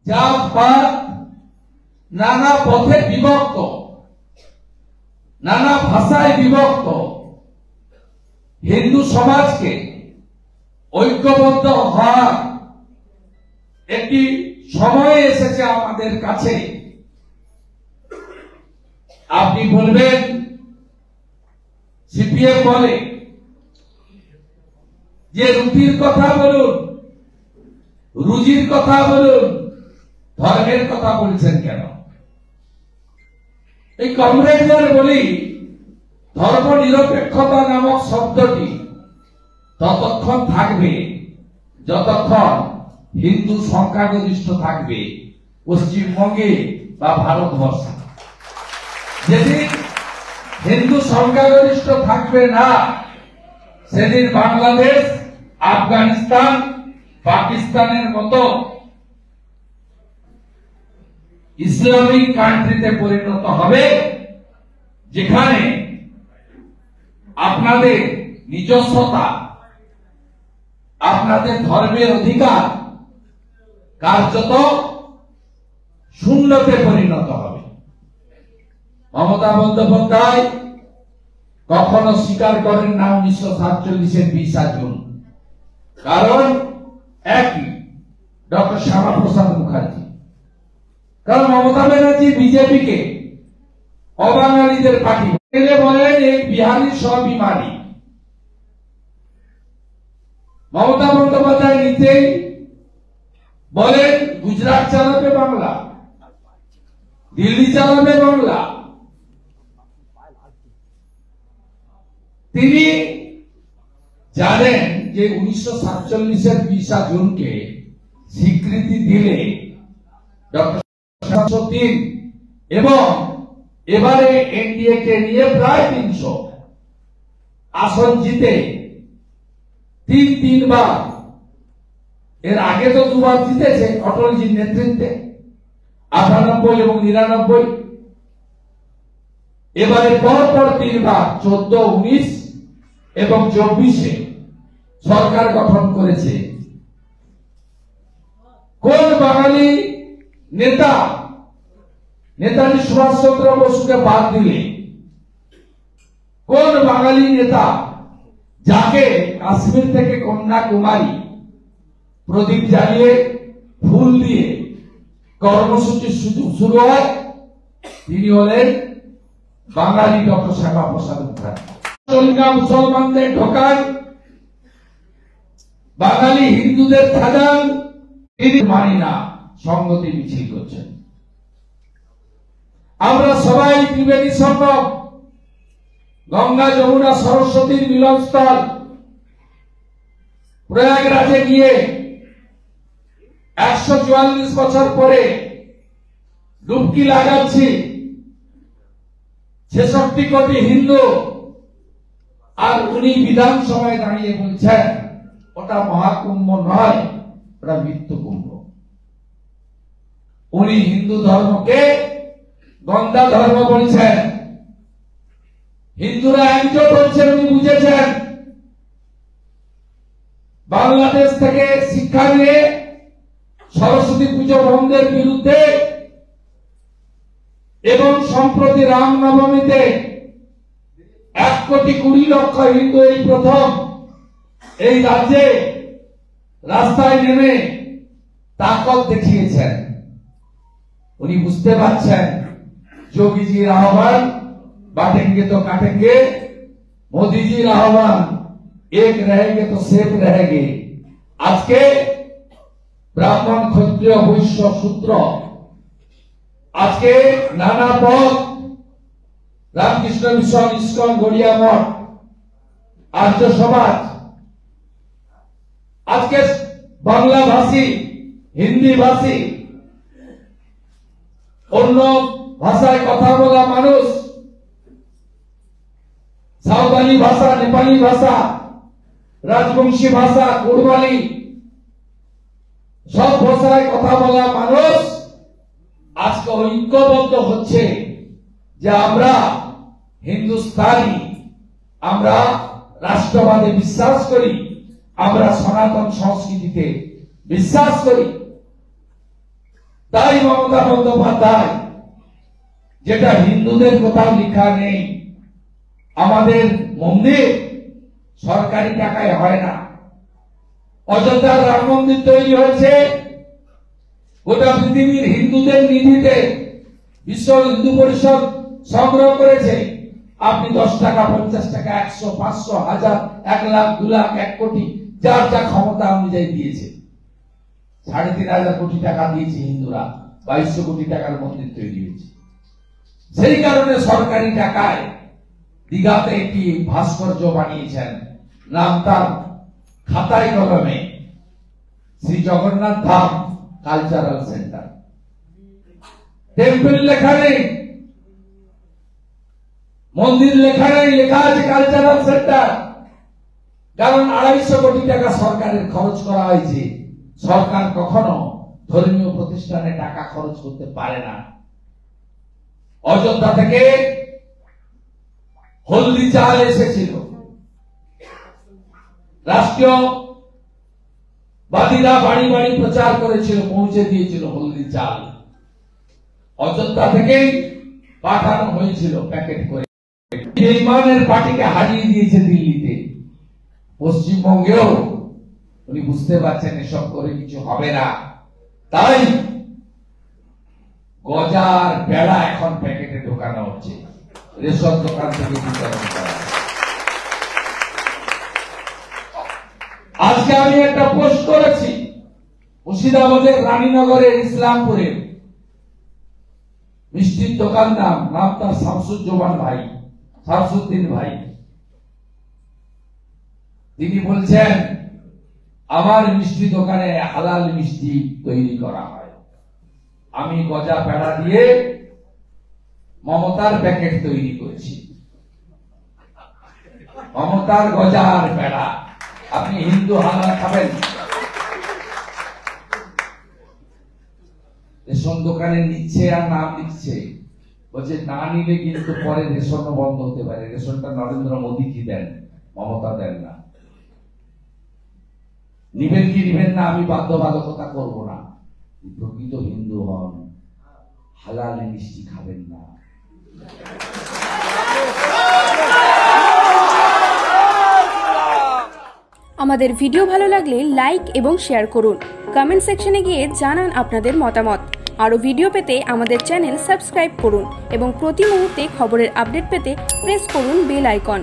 জাত পাত নানা পথে বিভক্ত, নানা ভাষায় বিভক্ত হিন্দু সমাজকে ঐক্যবদ্ধ হওয়ার একটি সময় এসেছে আমাদের কাছে। আপনি বলবেন সিপিএম বলে যে রুটির কথা বলুন, রুজির কথা বলুন, ধর্মের কথা বলছেন কেন? এই কমরেডদের বলি, ধর্ম নিরপেক্ষতা নামক শব্দটি ততক্ষণ থাকবে যতক্ষণ হিন্দু সংখ্যাগরিষ্ঠ থাকবে পশ্চিমবঙ্গে বা ভারতবর্ষে। যেদিন হিন্দু সংখ্যাগরিষ্ঠ থাকবে না, সেদিন বাংলাদেশ, আফগানিস্তান, পাকিস্তানের মতো ইসলামিক কান্ট্রিতে পরিণত হবে, যেখানে আপনাদের নিজস্বতা, আপনাদের ধর্মের অধিকার কার্যত শূন্যতে পরিণত হবে। মমতা বন্দ্যোপাধ্যায় কখনো স্বীকার করেন না 1947-এর 20 জুন, কারণ একই ডক্টর শ্যামাপ্রসাদ মুখার্জি। কারণ মমতা ব্যানার্জি বিজেপিকে অবাঙালিদের পার্টি বলেন, এক বিহারি সব বিমারি। মমতা বন্দ্যোপাধ্যায় নিজেই বলেন গুজরাট চালাবে বাংলা, দিল্লি চালাবে বাংলা। তিনি জানেন যে 1947-এর 20 জুনকে স্বীকৃতি দিলে ডক্টর এবং এবারে এনডিএ কে নিয়ে প্রায় 300 আসন জিতে তিনবার, এর আগে তো দুবার জিতেছে অটলজির নেতৃত্বে, 98 এবং 99। এবারে পরপর 3বার 14, 19 এবং 24-এ সরকার গঠন করেছে। কোন বাঙালি নেতা নেতাজি সুভাষচন্দ্র বসুকে বাদ দিলে, কোন বাঙালি নেতা যাকে কাশ্মীর থেকে কন্যাকুমারী প্রদীপ জ্বালিয়ে ফুল দিয়ে কর্মসূচি শুরু হয়, তিনি হলেন বাঙালি ডক্টর শ্যামাপ্রসাদ মুখার্জি। মুসলমানদের ঢোকান, বাঙালি হিন্দুদের সাজান, তিনি মানি না, সংগতি মিছিল করছেন। আমরা সবাই ত্রিবেণী সঙ্গম, গঙ্গা যমুনা সরস্বতীর মিলনস্থল প্রয়াগরাজে গিয়ে 144 বছর পরে ডুবকি লাগাচ্ছি। 66 কোটি হিন্দু, আর উনি বিধানসভায় দাঁড়িয়ে বলছেন ওটা মহাকুম্ভ নয়, ওটা মৃত্যু কুম্ভ। উনি হিন্দু ধর্মকে গঙ্গা ধর্ম বলছেন। হিন্দুরা একজোট হচ্ছেন, উনি বুঝেছেন। বাংলাদেশ থেকে শিক্ষা নিয়ে সরস্বতী পুজো বন্ধের বিরুদ্ধে এবং সম্প্রতি রামনবমীতে 1,20,00,000 হিন্দু এই প্রথম এই রাজ্যে রাস্তায় নেমে তাকত দেখিয়েছেন। উনি বুঝতে পারছেন যোগীজির আহ্বান बांटेंगे तो काटेंगे, मोदी जी आह्वान एक रहेंगे तो सेफ रहेंगे। आज के ब्राह्मण क्षत्रिय वैश्य शूद्र, आज के नाना पथ, रामकृष्ण मिशन, इस्कन, गड़िया मठ, आर्य समाज, आज के बांग्ला भाषी, हिंदी भाषी, अन्य भाषाয় কথা বলা মানুষ, सावधानी भाषा, नेपाली भाषा, राजवंशी भाषा, कुड़माली, सब भाषाয় কথা বলা মানুষ আজকে ঐক্যবদ্ধ হচ্ছে যে আমরা হিন্দুস্তানি, আমরা রাষ্ট্রবাদে বিশ্বাস করি, আমরা সনাতন সংস্কৃতিতে বিশ্বাস করি। তাই মমতা বন্দ্যোপাধ্যায়, যেটা হিন্দুদের কোথাও লেখা নেই, আমাদের মন্দির সরকারি টাকায় হয় না। অযোধ্যার রাম মন্দির তৈরি হয়েছে গোটা পৃথিবীর হিন্দুদের নিধিতে, বিশ্ব হিন্দু পরিষদ সংগ্রহ করেছে। আপনি 10 টাকা, 50 টাকা, 100, 500, 1000, 1 লাখ, 2 লাখ, 1 কোটি, যার যা ক্ষমতা অনুযায়ী দিয়েছে। 3,500 কোটি টাকা দিয়েছে হিন্দুরা, 2200 কোটি টাকার মন্দির তৈরি হয়েছে। সেই কারণে সরকারি টাকায় দীঘাতে একটি ভাস্কর্য বানিয়েছেন, নাম তার খাতায় কলমে Shri Jagannath Dham cultural centre. Temple লেখা নেই, মন্দির লেখা নেই, লেখা আছে কালচারাল সেন্টার। কারণ 250 কোটি টাকা সরকারের খরচ করা হয়েছে। সরকার কখনো ধর্মীয় প্রতিষ্ঠানে টাকা খরচ করতে পারে না। অযোধ্যা থেকে হলদি চাল এসেছিল, রাষ্ট্রীয় বাদীরা বাড়ি বাড়ি প্রচার করেছিল, পৌঁছে দিয়েছিল হলদি চাল। অযোধ্যা থেকেই পাঠানো হয়েছিল প্যাকেট করে। বেঈমানের পার্টিকে হারিয়ে দিয়েছে দিল্লিতে। পশ্চিমবঙ্গেও উনি বুঝতে পারছেন এসব করে কিছু হবে না, তাই গজার বেড়া এখন প্যাকেটে ঢোকানো হচ্ছে, রেশন দোকান থেকে বিতরণ করা। আজকে আমি একটা পোস্ট করেছি মুর্শিদাবাদের রানীনগরের ইসলামপুরে, মিষ্টির দোকানদার, নাম তার শামসুদ্দিন ভাই। তিনি বলছেন আমার মিষ্টি দোকানে হালাল মিষ্টি তৈরি করা হয়, আমি গজা পেড়া দিয়ে মমতার প্যাকেট তৈরি করেছি। মমতার গজার পেড়া, আপনি হিন্দু হালাল খাবেন? রেশন দোকানে নিচ্ছে আর নাম দিচ্ছে, বলছে না নিলে কিন্তু পরে রেশন বন্ধ হতে পারে। রেশনটা নরেন্দ্র মোদী কি দেন, মমতা দেন না। নিবেন কি নিবেন না আমি বাধ্যবাধকতা করব না। প্রকৃত হিন্দু হন, হালাল মিষ্টি খাবেন না। আমাদের ভিডিও ভালো লাগলে লাইক এবং শেয়ার করুন। কমেন্ট সেকশনে গিয়ে জানান আপনাদের মতামত। আরও ভিডিও পেতে আমাদের চ্যানেল সাবস্ক্রাইব করুন এবং প্রতি মুহূর্তে খবরের আপডেট পেতে প্রেস করুন বেল আইকন।